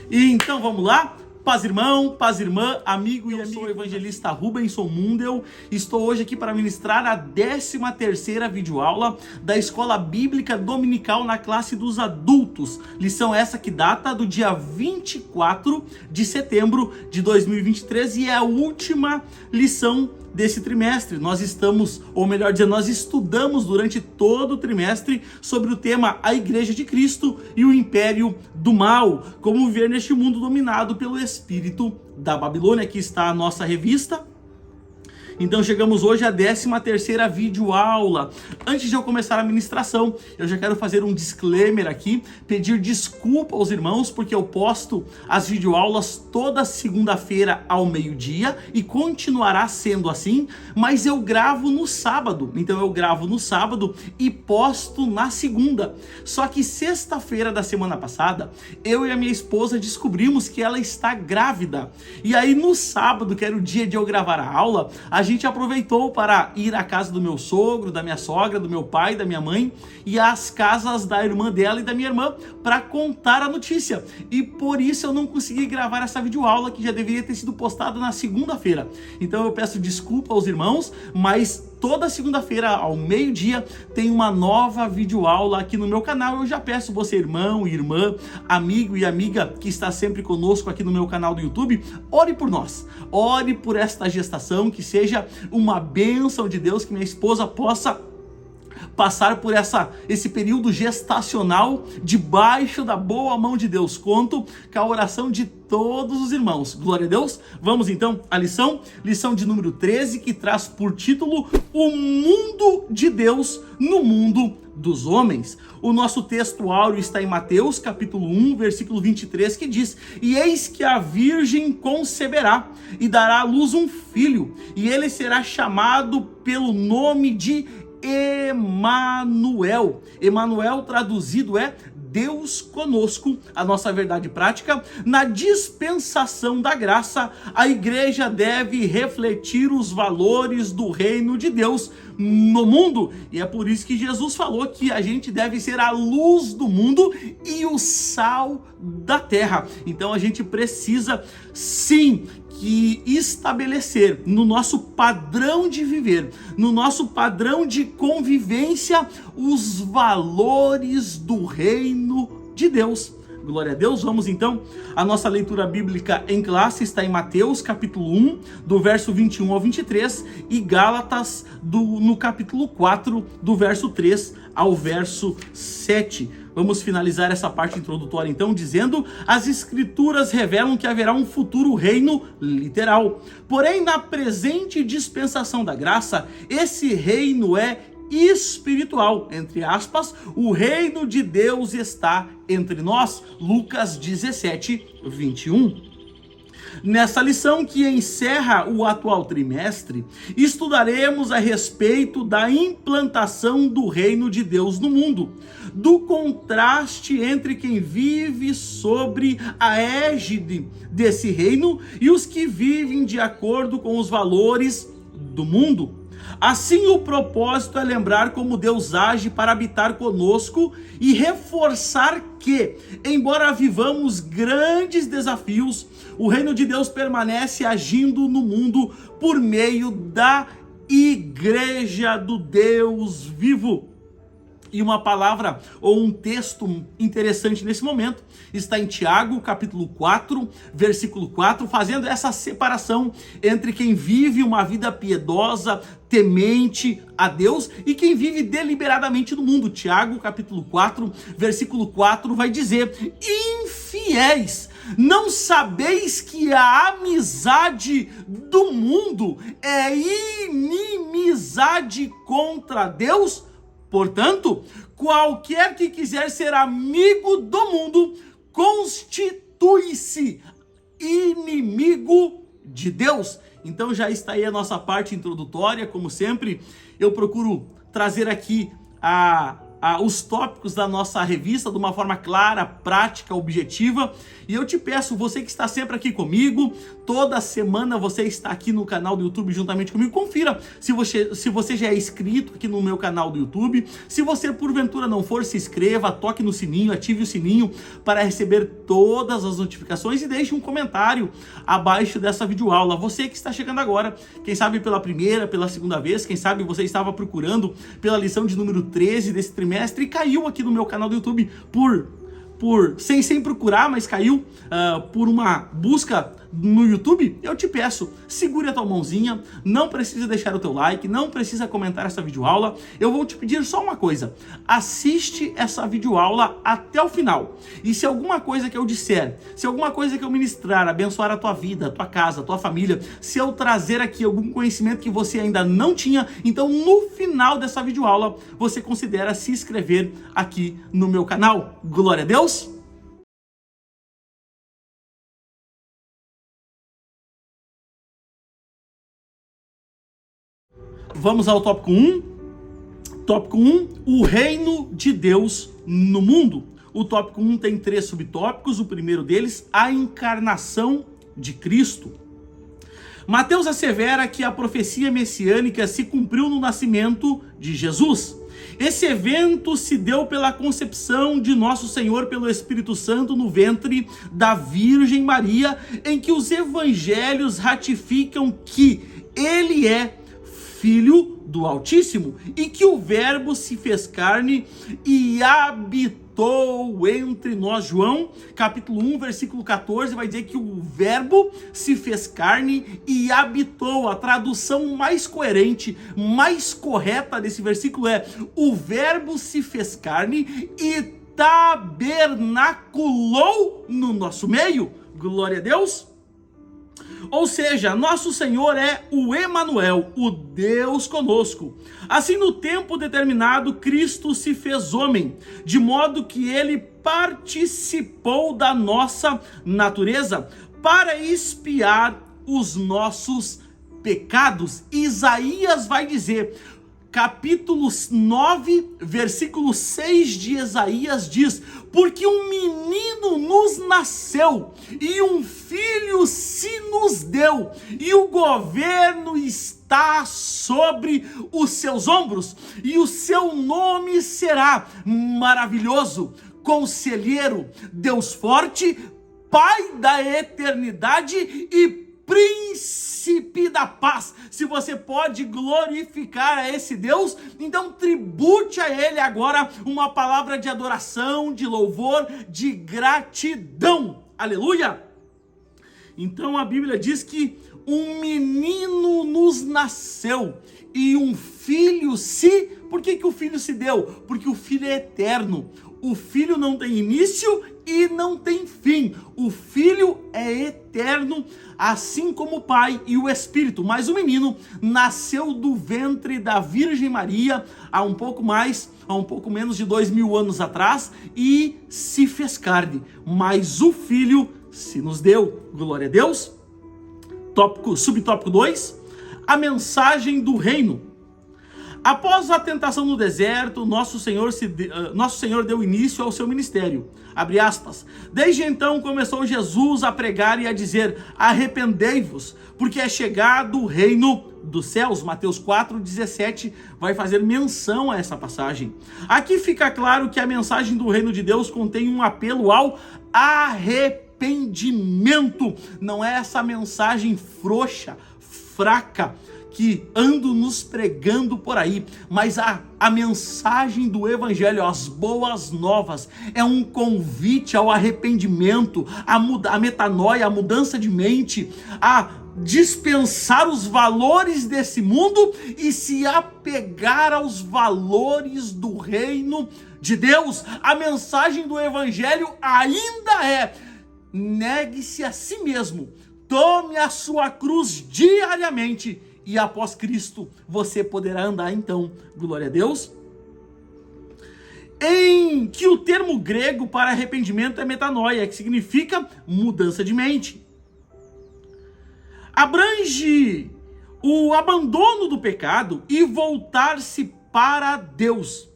E então vamos lá? Paz irmão, paz irmã, amigo e amiga. Eu sou o evangelista Rubenson Mundel. Estou hoje aqui para ministrar a 13ª videoaula da Escola Bíblica Dominical na classe dos adultos. Lição essa que data do dia 24 de setembro de 2023 e é a última lição desse trimestre. Nós estamos, ou melhor dizendo, nós estudamos durante todo o trimestre sobre o tema A Igreja de Cristo e o Império do Mal, como viver neste mundo dominado pelo espírito da Babilônia. Aqui está a nossa revista. Então chegamos hoje à 13ª videoaula. Antes de eu começar a ministração, eu já quero fazer um disclaimer aqui, pedir desculpa aos irmãos, porque eu posto as videoaulas toda segunda-feira ao meio-dia e continuará sendo assim, mas eu gravo no sábado. Então eu gravo no sábado e posto na segunda. Só que sexta-feira da semana passada, eu e a minha esposa descobrimos que ela está grávida. E aí no sábado, que era o dia de eu gravar a aula, a gente aproveitou para ir à casa do meu sogro, da minha sogra, do meu pai, da minha mãe e às casas da irmã dela e da minha irmã para contar a notícia. E por isso eu não consegui gravar essa videoaula que já deveria ter sido postada na segunda-feira. Então eu peço desculpa aos irmãos, mas toda segunda-feira ao meio-dia tem uma nova videoaula aqui no meu canal. Eu já peço você, irmão, irmã, amigo e amiga que está sempre conosco aqui no meu canal do YouTube, ore por nós, ore por esta gestação, que seja uma bênção de Deus, que minha esposa possa passar por esse período gestacional debaixo da boa mão de Deus. Conto com a oração de todos os irmãos. Glória a Deus. Vamos então à lição de número 13, que traz por título O Mundo de Deus no Mundo dos Homens. O nosso texto áureo está em Mateus capítulo 1, versículo 23, que diz: E eis que a virgem conceberá e dará à luz um filho, e ele será chamado pelo nome de Emanuel. Emanuel traduzido é Deus conosco. A nossa verdade prática: na dispensação da graça, a igreja deve refletir os valores do reino de Deus no mundo. E é por isso que Jesus falou que a gente deve ser a luz do mundo e o sal da terra. Então a gente precisa sim que estabelecer no nosso padrão de viver, no nosso padrão de convivência, os valores do reino de Deus. Glória a Deus. Vamos então, a nossa leitura bíblica em classe está em Mateus capítulo 1, do verso 21 ao 23, e Gálatas no capítulo 4, do verso 3 ao verso 7. Vamos finalizar essa parte introdutória então dizendo: as escrituras revelam que haverá um futuro reino literal. Porém, na presente dispensação da graça, esse reino é espiritual, entre aspas, o reino de Deus está entre nós. Lucas 17, 21. Nessa lição que encerra o atual trimestre, estudaremos a respeito da implantação do reino de Deus no mundo, do contraste entre quem vive sobre a égide desse reino e os que vivem de acordo com os valores do mundo. Assim, o propósito é lembrar como Deus age para habitar conosco e reforçar que, embora vivamos grandes desafios, o reino de Deus permanece agindo no mundo por meio da Igreja do Deus vivo. E uma palavra ou um texto interessante nesse momento está em Tiago, capítulo 4, versículo 4, fazendo essa separação entre quem vive uma vida piedosa, temente a Deus, e quem vive deliberadamente no mundo. Tiago, capítulo 4, versículo 4, vai dizer: infiéis, não sabeis que a amizade do mundo é inimizade contra Deus? Portanto, qualquer que quiser ser amigo do mundo, constitui-se inimigo de Deus. Então já está aí a nossa parte introdutória. Como sempre, eu procuro trazer aqui a os tópicos da nossa revista de uma forma clara, prática, objetiva. E eu te peço, você que está sempre aqui comigo, toda semana você está aqui no canal do YouTube juntamente comigo, confira se você já é inscrito aqui no meu canal do YouTube. Se você porventura não for, se inscreva, toque no sininho, ative o sininho para receber todas as notificações e deixe um comentário abaixo dessa videoaula. Você que está chegando agora, quem sabe pela primeira, pela segunda vez, quem sabe você estava procurando pela lição de número 13 desse trimestre e caiu aqui no meu canal do YouTube sem procurar, mas caiu por uma busca no YouTube. Eu te peço, segure a tua mãozinha, não precisa deixar o teu like, não precisa comentar essa videoaula. Eu vou te pedir só uma coisa: assiste essa videoaula até o final. E se alguma coisa que eu disser, se alguma coisa que eu ministrar abençoar a tua vida, a tua casa, a tua família, se eu trazer aqui algum conhecimento que você ainda não tinha, então no final dessa videoaula você considera se inscrever aqui no meu canal. Glória a Deus! Vamos ao tópico 1. Tópico 1, o reino de Deus no mundo. O tópico 1 tem 3 subtópicos. O primeiro deles, a encarnação de Cristo. Mateus assevera que a profecia messiânica se cumpriu no nascimento de Jesus. Esse evento se deu pela concepção de Nosso Senhor pelo Espírito Santo no ventre da Virgem Maria, em que os evangelhos ratificam que ele é Filho do Altíssimo e que o Verbo se fez carne e habitou entre nós. João, capítulo 1, versículo 14, vai dizer que o Verbo se fez carne e habitou. A tradução mais coerente, mais correta desse versículo é: o Verbo se fez carne e tabernaculou no nosso meio. Glória a Deus! Ou seja, nosso Senhor é o Emanuel, o Deus conosco. Assim, no tempo determinado, Cristo se fez homem, de modo que ele participou da nossa natureza para expiar os nossos pecados. Isaías vai dizer, capítulo 9, versículo 6 de Isaías diz: porque um menino nos nasceu e um filho se nos deu, e o governo está sobre os seus ombros, e o seu nome será Maravilhoso, Conselheiro, Deus Forte, Pai da Eternidade e Príncipe da Paz. Se você pode glorificar a esse Deus, então tribute a ele agora uma palavra de adoração, de louvor, de gratidão. Aleluia! Então a Bíblia diz que um menino nos nasceu e um filho se... Por que o filho se deu? Porque o filho é eterno. O filho não tem início e não tem fim. O filho é eterno, assim como o Pai e o Espírito. Mas o menino nasceu do ventre da Virgem Maria há um pouco menos de 2000 anos atrás e se fez carne. Mas o filho se nos deu. Glória a Deus. Subtópico 2, a mensagem do reino. Após a tentação no deserto, nosso Senhor deu início ao seu ministério. Abre aspas. Desde então começou Jesus a pregar e a dizer: arrependei-vos, porque é chegado o reino dos céus. Mateus 4,17 vai fazer menção a essa passagem. Aqui fica claro que a mensagem do reino de Deus contém um apelo ao arrependimento. Não é essa mensagem frouxa, fraca, que ando nos pregando por aí, mas a mensagem do evangelho, as boas novas, é um convite ao arrependimento, a metanoia, a mudança de mente, a dispensar os valores desse mundo e se apegar aos valores do reino de Deus. A mensagem do evangelho ainda é: negue-se a si mesmo, tome a sua cruz diariamente, e após Cristo você poderá andar então. Glória a Deus. Em que o termo grego para arrependimento é metanoia, que significa mudança de mente. Abrange o abandono do pecado e voltar-se para Deus.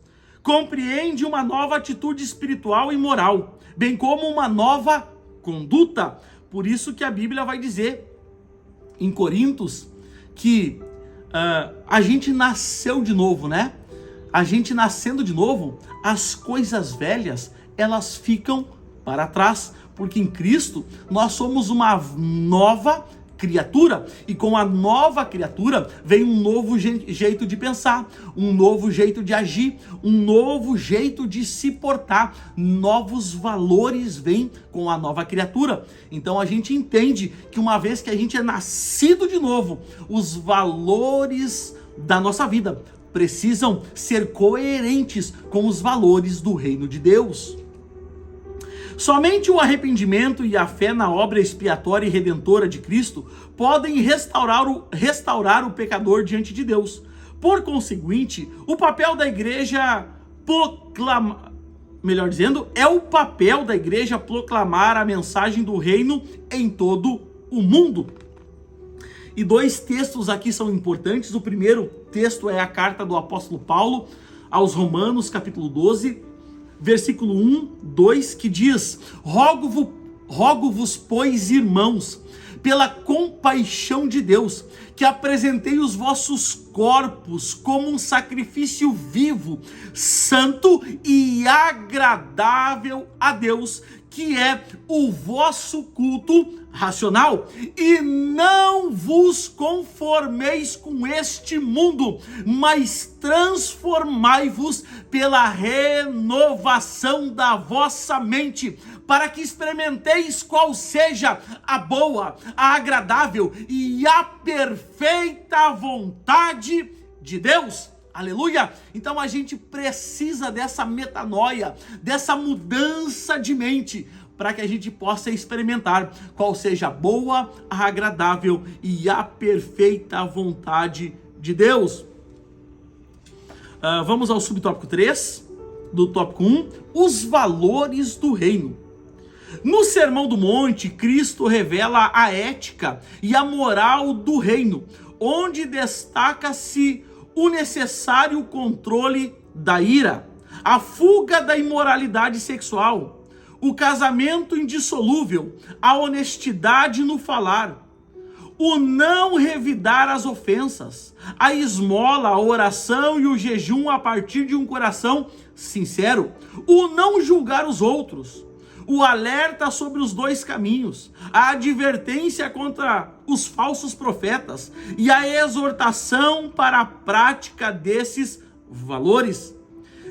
compreende uma nova atitude espiritual e moral, bem como uma nova conduta. Por isso que a Bíblia vai dizer em Coríntios que a gente nasceu de novo, né? A gente nascendo de novo, as coisas velhas, elas ficam para trás, porque em Cristo nós somos uma nova criatura, e com a nova criatura vem um novo jeito de pensar, um novo jeito de agir, um novo jeito de se portar, novos valores vêm com a nova criatura. Então a gente entende que uma vez que a gente é nascido de novo, os valores da nossa vida precisam ser coerentes com os valores do reino de Deus. Somente o arrependimento e a fé na obra expiatória e redentora de Cristo podem restaurar o pecador diante de Deus. Por conseguinte, o papel da igreja é o papel da igreja proclamar a mensagem do reino em todo o mundo. E dois textos aqui são importantes. O primeiro texto é a carta do apóstolo Paulo aos Romanos, capítulo 12, versículo 1, 2, que diz: Rogo-vos, pois, irmãos, pela compaixão de Deus, que apresentei os vossos corpos como um sacrifício vivo, santo e agradável a Deus, que é o vosso culto racional, e não vos conformeis com este mundo, mas transformai-vos pela renovação da vossa mente, para que experimenteis qual seja a boa, a agradável e a perfeita vontade de Deus. Aleluia! Então a gente precisa dessa metanoia, dessa mudança de mente, para que a gente possa experimentar qual seja a boa, a agradável e a perfeita vontade de Deus. Vamos ao subtópico 3, do tópico 1, os valores do reino. No Sermão do Monte, Cristo revela a ética e a moral do reino, onde destaca-se o necessário controle da ira, a fuga da imoralidade sexual, o casamento indissolúvel, a honestidade no falar, o não revidar as ofensas, a esmola, a oração e o jejum a partir de um coração sincero, o não julgar os outros, o alerta sobre os dois caminhos, a advertência contra os falsos profetas e a exortação para a prática desses valores.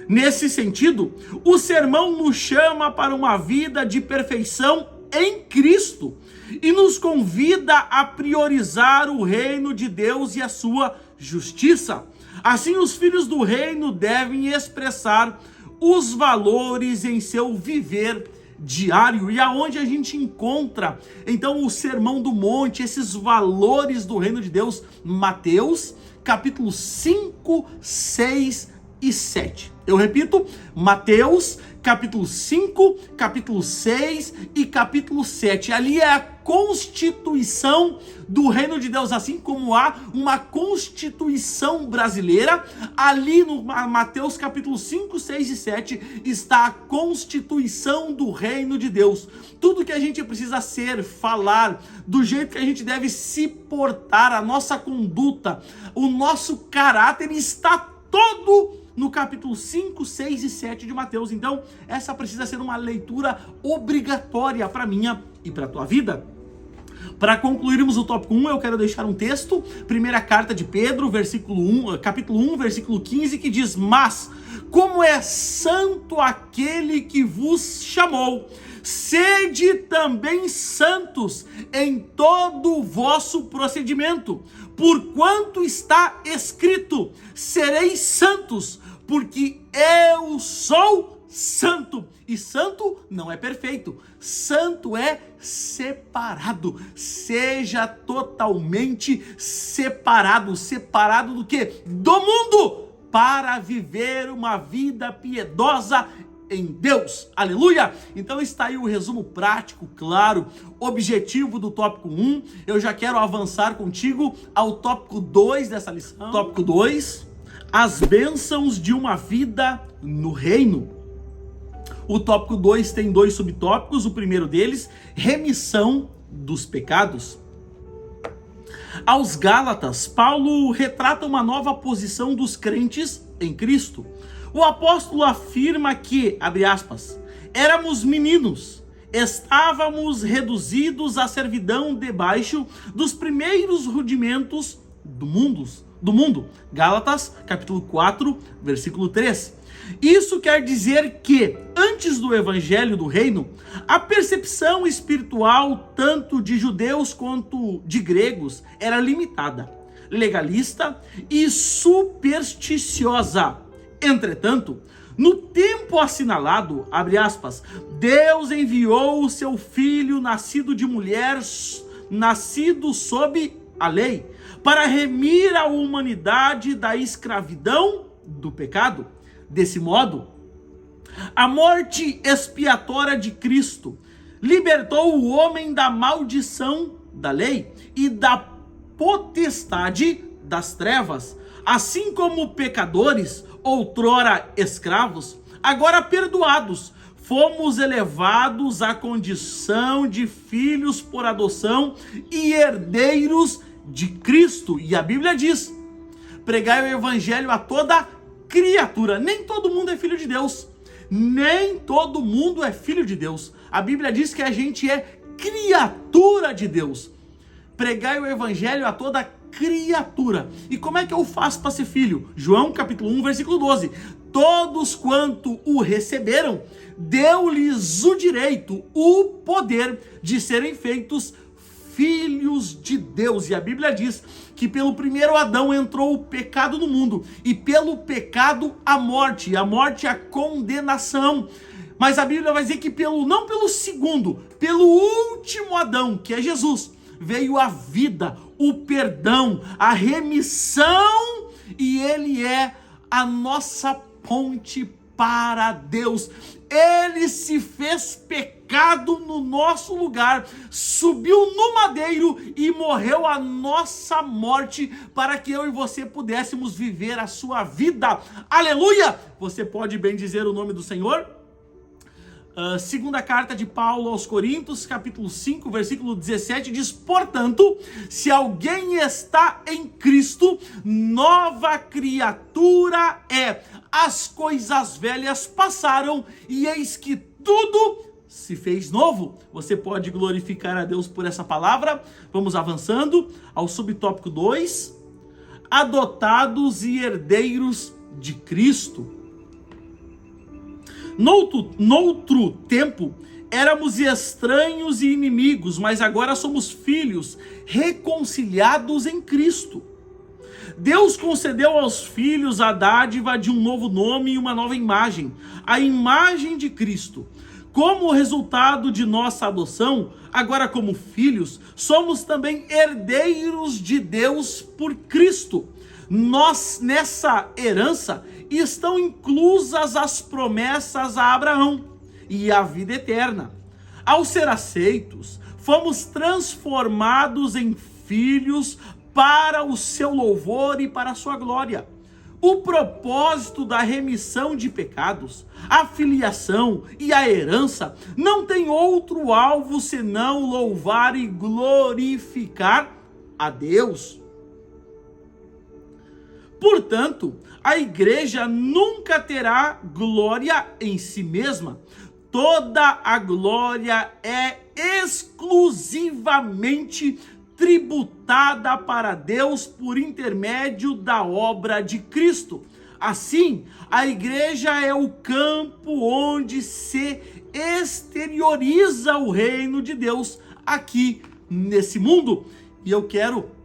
Nesse sentido, o sermão nos chama para uma vida de perfeição em Cristo e nos convida a priorizar o reino de Deus e a sua justiça. Assim, os filhos do reino devem expressar os valores em seu viver diário. E aonde a gente encontra então o Sermão do Monte, esses valores do reino de Deus? Mateus capítulo 5, 6 e 7. Eu repito, Mateus capítulo 5, capítulo 6 e capítulo 7. Ali é a constituição do reino de Deus, assim como há uma constituição brasileira. Ali no Mateus capítulo 5, 6 e 7 está a constituição do reino de Deus. Tudo que a gente precisa ser, falar, do jeito que a gente deve se portar, a nossa conduta, o nosso caráter está todo no capítulo 5, 6 e 7 de Mateus. Então, essa precisa ser uma leitura obrigatória para minha e para a tua vida. Para concluirmos o tópico 1, eu quero deixar um texto, primeira carta de Pedro, capítulo 1, versículo 15, que diz: Mas, como é santo aquele que vos chamou, sede também santos em todo o vosso procedimento, porquanto está escrito: sereis santos, porque eu sou santo. E santo não é perfeito, santo é separado. Seja totalmente separado. Separado do quê? Do mundo, para viver uma vida piedosa em Deus. Aleluia! Então está aí o resumo prático, claro, objetivo do tópico 1. Eu já quero avançar contigo ao tópico 2 dessa lição. Tópico 2, As bênçãos de uma vida no reino. O tópico 2 tem 2 subtópicos. O primeiro deles, remissão dos pecados. Aos Gálatas, Paulo retrata uma nova posição dos crentes em Cristo. O apóstolo afirma que, abre aspas, éramos meninos, estávamos reduzidos à servidão debaixo dos primeiros rudimentos do mundo. Gálatas, capítulo 4, versículo 3. Isso quer dizer que, antes do evangelho do reino, a percepção espiritual tanto de judeus quanto de gregos era limitada, legalista e supersticiosa. Entretanto, no tempo assinalado, abre aspas, Deus enviou o seu filho nascido de mulher, nascido sob a lei, para remir a humanidade da escravidão do pecado. Desse modo, a morte expiatória de Cristo libertou o homem da maldição da lei e da potestade das trevas, assim como pecadores, outrora escravos, agora perdoados, fomos elevados à condição de filhos por adoção e herdeiros de Cristo. E a Bíblia diz, pregai o evangelho a toda criatura. Nem todo mundo é filho de Deus. Nem todo mundo é filho de Deus. A Bíblia diz que a gente é criatura de Deus. Pregai o evangelho a toda criatura. E como é que eu faço para ser filho? João capítulo 1, versículo 12. Todos quanto o receberam, deu-lhes o direito, o poder de serem feitos filhos de Deus. E a Bíblia diz que pelo primeiro Adão entrou o pecado no mundo, e pelo pecado a morte a condenação. Mas a Bíblia vai dizer que não pelo segundo, pelo último Adão, que é Jesus, veio a vida, o perdão, a remissão, e ele é a nossa ponte para Deus. Ele se fez pecado no nosso lugar, subiu no madeiro e morreu a nossa morte para que eu e você pudéssemos viver a sua vida. Aleluia! Você pode bem dizer o nome do Senhor? Segunda carta de Paulo aos Coríntios, capítulo 5, versículo 17, diz, portanto, se alguém está em Cristo, nova criatura é. As coisas velhas passaram e eis que tudo se fez novo. Você pode glorificar a Deus por essa palavra. Vamos avançando ao subtópico 2, adotados e herdeiros de Cristo. Noutro tempo, éramos estranhos e inimigos, mas agora somos filhos, reconciliados em Cristo. Deus concedeu aos filhos a dádiva de um novo nome e uma nova imagem, a imagem de Cristo. Como resultado de nossa adoção, agora como filhos, somos também herdeiros de Deus por Cristo. Nessa herança estão inclusas as promessas a Abraão e a vida eterna. Ao ser aceitos, fomos transformados em filhos para o seu louvor e para a sua glória. O propósito da remissão de pecados, a filiação e a herança não tem outro alvo senão louvar e glorificar a Deus. Portanto, a igreja nunca terá glória em si mesma. Toda a glória é exclusivamente tributada para Deus por intermédio da obra de Cristo. Assim, a igreja é o campo onde se exterioriza o reino de Deus aqui nesse mundo. E eu quero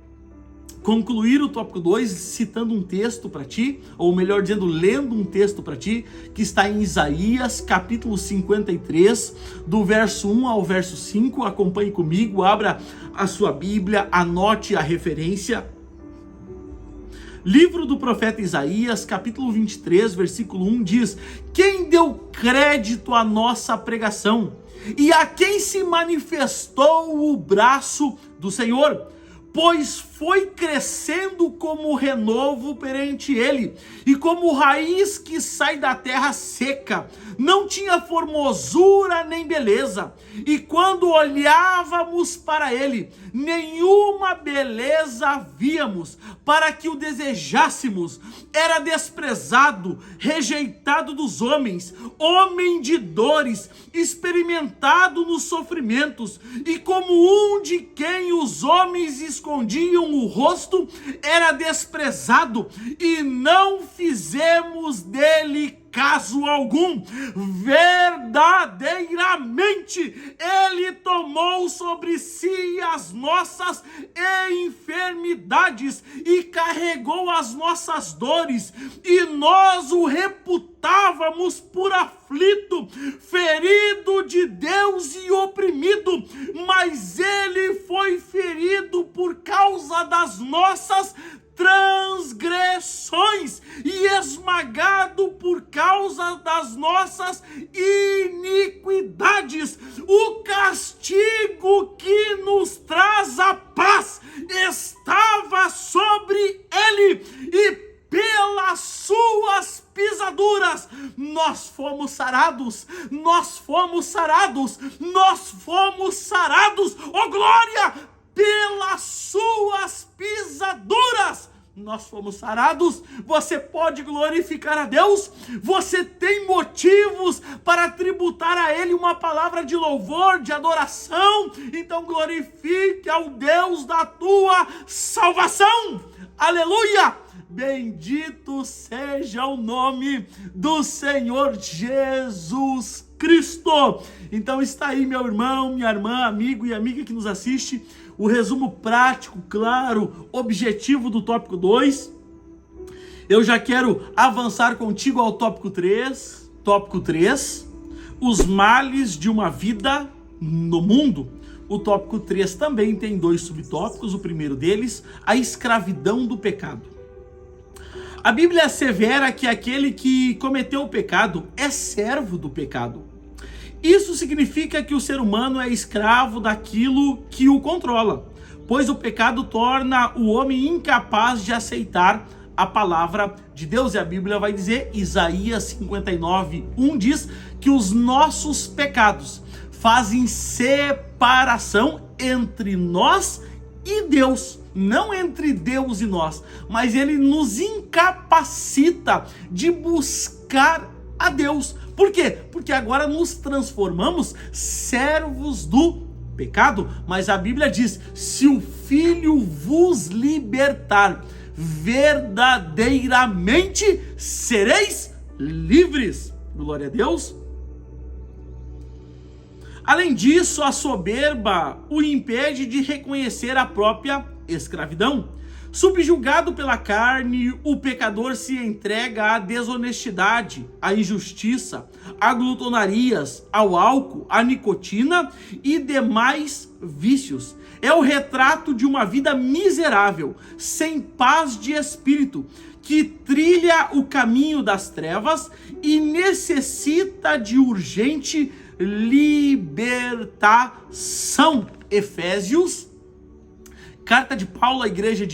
concluir o tópico 2 citando um texto para ti, ou melhor dizendo, lendo um texto para ti, que está em Isaías, capítulo 53, do verso 1 ao verso 5. Acompanhe comigo, abra a sua Bíblia, anote a referência. Livro do profeta Isaías, capítulo 23, versículo 1 diz: quem deu crédito à nossa pregação e a quem se manifestou o braço do Senhor? Pois foi crescendo como renovo perante ele, e como raiz que sai da terra seca, não tinha formosura nem beleza, e quando olhávamos para ele, nenhuma beleza víamos, para que o desejássemos. Era desprezado, rejeitado dos homens, homem de dores, experimentado nos sofrimentos, e como um de quem os homens escondiam o rosto, era desprezado, e não fizemos dele caso algum. Verdadeiramente ele tomou sobre si as nossas enfermidades e carregou as nossas dores, e nós o reputávamos por aflito, ferido de Deus e oprimido, mas ele foi ferido por causa das nossas transgressões e esmagado por causa das nossas iniquidades. O castigo que nos traz a paz estava sobre ele, e pelas suas pisaduras nós fomos sarados, nós fomos sarados, nós fomos sarados. Oh glória! Pelas suas pisaduras nós fomos sarados. Você pode glorificar a Deus? Você tem motivos para tributar a Ele uma palavra de louvor, de adoração? Então glorifique ao Deus da tua salvação. Aleluia! Bendito seja o nome do Senhor Jesus Cristo. Então está aí, meu irmão, minha irmã, amigo e amiga que nos assiste, o resumo prático, claro, objetivo do tópico 2. Eu já quero avançar contigo ao tópico 3. Tópico 3, os males de uma vida no mundo. O tópico 3 também tem 2 subtópicos. O primeiro deles, a escravidão do pecado. A Bíblia assevera que aquele que cometeu o pecado é servo do pecado. Isso significa que o ser humano é escravo daquilo que o controla, pois o pecado torna o homem incapaz de aceitar a palavra de Deus. E a Bíblia vai dizer, Isaías 59:1 diz que os nossos pecados fazem separação entre nós e Deus. Não entre Deus e nós, mas ele nos incapacita de buscar a Deus. Por quê? Porque agora nos transformamos servos do pecado. Mas a Bíblia diz, se o Filho vos libertar, verdadeiramente sereis livres. Glória a Deus. Além disso, a soberba o impede de reconhecer a própria escravidão. Subjugado pela carne, o pecador se entrega à desonestidade, à injustiça, a glutonarias, ao álcool, à nicotina e demais vícios. É o retrato de uma vida miserável, sem paz de espírito, que trilha o caminho das trevas e necessita de urgente libertação. Efésios, carta de Paulo à igreja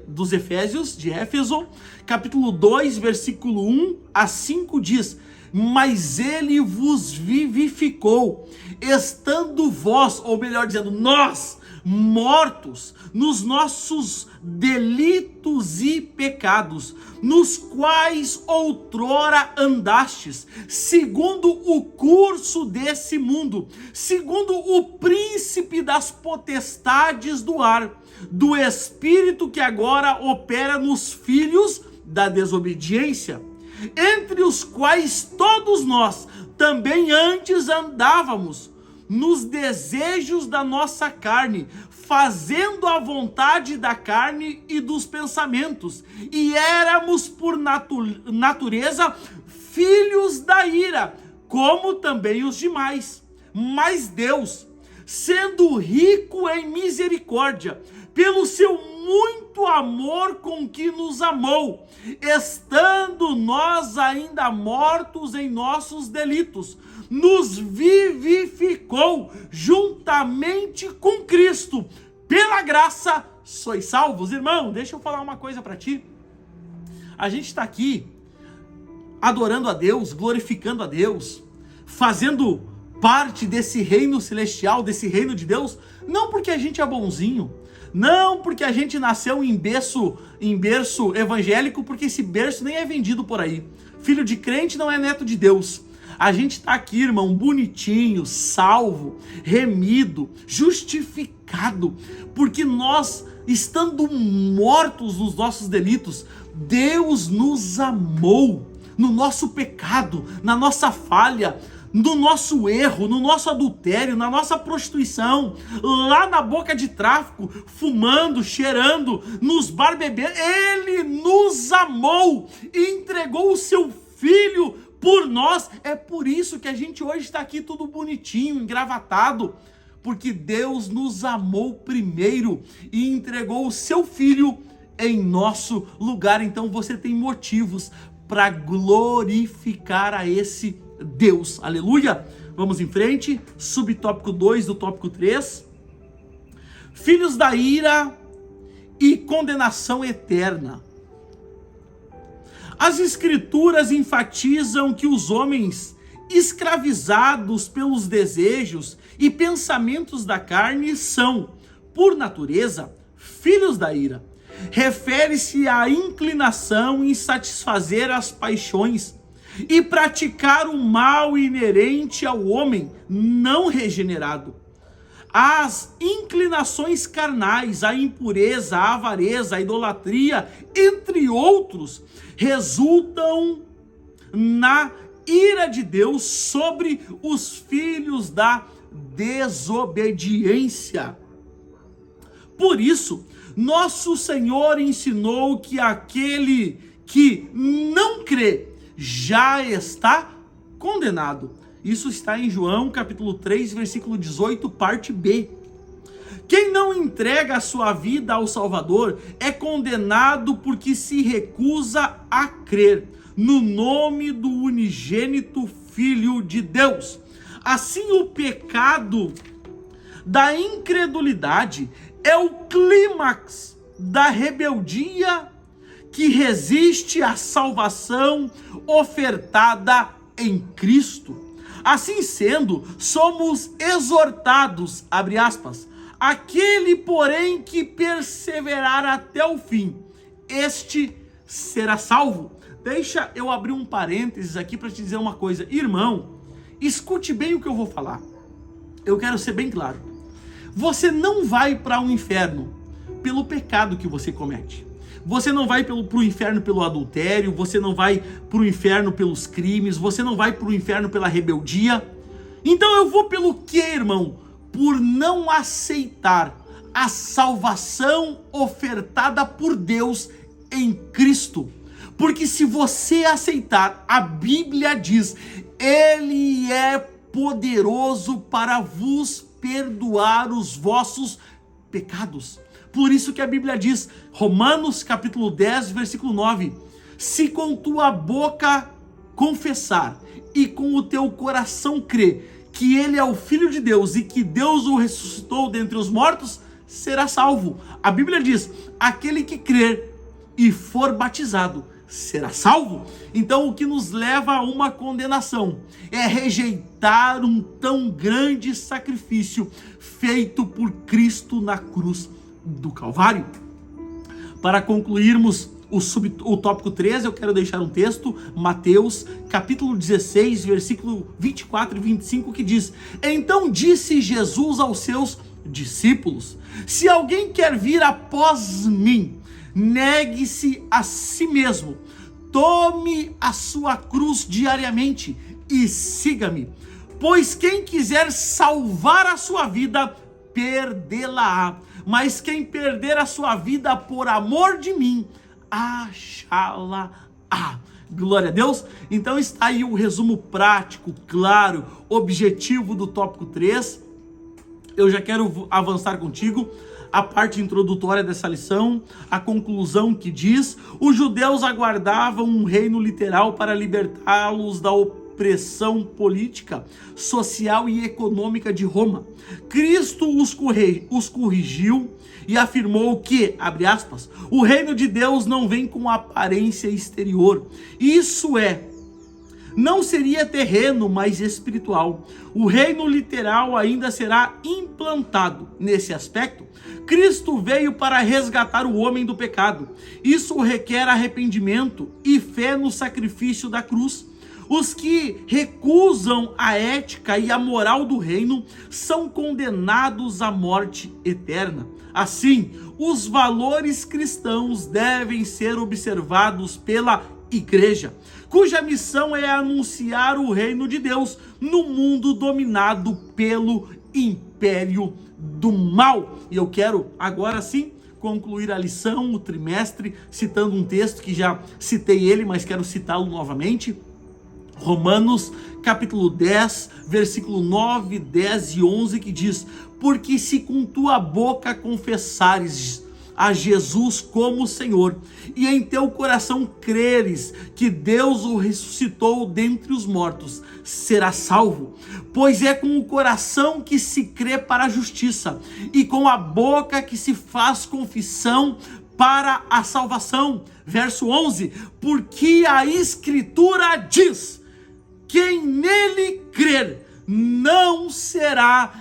dos Efésios, de Éfeso, capítulo 2, versículo 1 a 5 diz: mas ele vos vivificou, estando vós, ou melhor dizendo, nós, mortos nos nossos delitos e pecados, nos quais outrora andastes, segundo o curso desse mundo, segundo o príncipe das potestades do ar, do espírito que agora opera nos filhos da desobediência, entre os quais todos nós também antes andávamos, nos desejos da nossa carne, fazendo a vontade da carne e dos pensamentos, e éramos por natureza filhos da ira, como também os demais. Mas Deus, sendo rico em misericórdia, pelo seu muito amor com que nos amou, estando nós ainda mortos em nossos delitos, nos vivificou juntamente com Cristo. Pela graça sois salvos. Irmão, deixa eu falar uma coisa para ti. A gente está aqui adorando a Deus, glorificando a Deus, fazendo parte desse reino celestial, desse reino de Deus, não porque a gente é bonzinho, não porque a gente nasceu em berço evangélico, porque esse berço nem é vendido por aí. Filho de crente não é neto de Deus. A gente está aqui, irmão, bonitinho, salvo, remido, justificado, porque nós, estando mortos nos nossos delitos, Deus nos amou no nosso pecado, na nossa falha, no nosso erro, no nosso adultério, na nossa prostituição, lá na boca de tráfico, fumando, cheirando, nos bar bebendo. Ele nos amou e entregou o seu Filho por nós. É por isso que a gente hoje está aqui tudo bonitinho, engravatado, porque Deus nos amou primeiro e entregou o seu Filho em nosso lugar. Então você tem motivos para glorificar a esse Deus. Aleluia! Vamos em frente. Subtópico 2 do tópico 3. Filhos da ira e condenação eterna. As escrituras enfatizam que os homens escravizados pelos desejos e pensamentos da carne são, por natureza, filhos da ira. Refere-se à inclinação em satisfazer as paixões e praticar o mal inerente ao homem não regenerado. As inclinações carnais, a impureza, a avareza, a idolatria, entre outros, resultam na ira de Deus sobre os filhos da desobediência. Por isso, nosso Senhor ensinou que aquele que não crê já está condenado. Isso está em João capítulo 3, versículo 18, parte B. Quem não entrega a sua vida ao Salvador é condenado porque se recusa a crer no nome do unigênito Filho de Deus. Assim, o pecado da incredulidade é o clímax da rebeldia que resiste à salvação ofertada em Cristo. Assim sendo, somos exortados, abre aspas, aquele, porém, que perseverar até o fim, este será salvo. Deixa eu abrir um parênteses aqui para te dizer uma coisa. Irmão, escute bem o que eu vou falar. Eu quero ser bem claro. Você não vai para o inferno pelo pecado que você comete. Você não vai para o inferno pelo adultério, você não vai para o inferno pelos crimes, você não vai para o inferno pela rebeldia. Então eu vou pelo quê, irmão? Por não aceitar a salvação ofertada por Deus em Cristo. Porque se você aceitar, a Bíblia diz, Ele é poderoso para vos perdoar os vossos pecados. Por isso que a Bíblia diz, Romanos capítulo 10, versículo 9, se com tua boca confessar e com o teu coração crer que Ele é o Filho de Deus e que Deus o ressuscitou dentre os mortos, será salvo. A Bíblia diz, aquele que crer e for batizado será salvo. Então o que nos leva a uma condenação é rejeitar um tão grande sacrifício feito por Cristo na cruz do Calvário. Para concluirmos o tópico 13, eu quero deixar um texto, Mateus capítulo 16, versículo 24 e 25, que diz, então disse Jesus aos seus discípulos, se alguém quer vir após mim, negue-se a si mesmo, tome a sua cruz diariamente e siga-me, pois quem quiser salvar a sua vida, perdê-la-á, mas quem perder a sua vida por amor de mim, achá-la-á. Glória a Deus. Então está aí o resumo prático, claro, objetivo do tópico 3. Eu já quero avançar contigo a parte introdutória dessa lição, a conclusão que diz, os judeus aguardavam um reino literal para libertá-los da opressão pressão política, social e econômica de Roma. Cristo os corrigiu e afirmou que, abre aspas, o reino de Deus não vem com aparência exterior. Isso é, não seria terreno, mas espiritual. O reino literal ainda será implantado. Nesse aspecto, Cristo veio para resgatar o homem do pecado. Isso requer arrependimento e fé no sacrifício da cruz. Os que recusam a ética e a moral do reino são condenados à morte eterna. Assim, os valores cristãos devem ser observados pela igreja, cuja missão é anunciar o reino de Deus no mundo dominado pelo império do mal. E eu quero agora sim concluir a lição, o trimestre, citando um texto que já citei ele, mas quero citá-lo novamente. Romanos capítulo 10, versículo 9, 10 e 11, que diz: porque se com tua boca confessares a Jesus como Senhor, e em teu coração creres que Deus o ressuscitou dentre os mortos, serás salvo. Pois é com o coração que se crê para a justiça, e com a boca que se faz confissão para a salvação. Verso 11, porque a Escritura diz: quem nele crer não será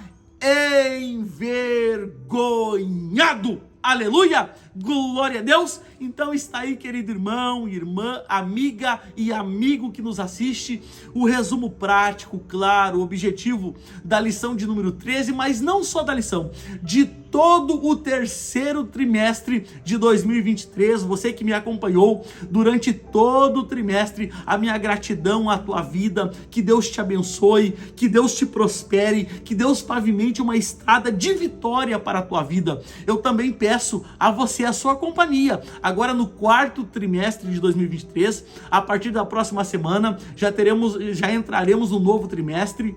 envergonhado. Aleluia! Glória a Deus! Então está aí, querido irmão, irmã, amiga e amigo que nos assiste, o resumo prático, claro, objetivo da lição de número 13, mas não só da lição, de todo o terceiro trimestre de 2023, você que me acompanhou durante todo o trimestre, a minha gratidão à tua vida, que Deus te abençoe, que Deus te prospere, que Deus pavimente uma estrada de vitória para a tua vida. Eu também peço a você a sua companhia, agora no quarto trimestre de 2023, a partir da próxima semana, já entraremos no novo trimestre,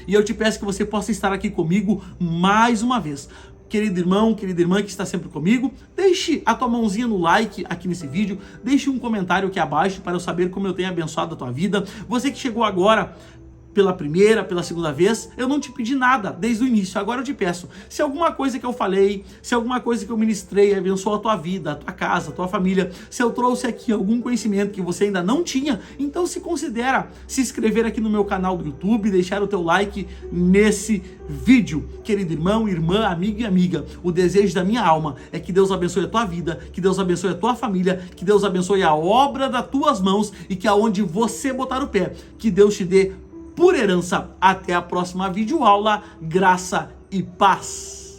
e eu te peço que você possa estar aqui comigo mais uma vez. Querido irmão, querida irmã que está sempre comigo, deixe a tua mãozinha no like aqui nesse vídeo, deixe um comentário aqui abaixo para eu saber como eu tenho abençoado a tua vida. Você que chegou agora pela primeira, pela segunda vez, eu não te pedi nada desde o início, agora eu te peço, se alguma coisa que eu falei, se alguma coisa que eu ministrei abençoou a tua vida, a tua casa, a tua família, se eu trouxe aqui algum conhecimento que você ainda não tinha, então se considera se inscrever aqui no meu canal do YouTube, deixar o teu like nesse vídeo. Querido irmão, irmã, amigo e amiga, o desejo da minha alma é que Deus abençoe a tua vida, que Deus abençoe a tua família, que Deus abençoe a obra das tuas mãos e que aonde você botar o pé, que Deus te dê por herança. Até a próxima videoaula, graça e paz.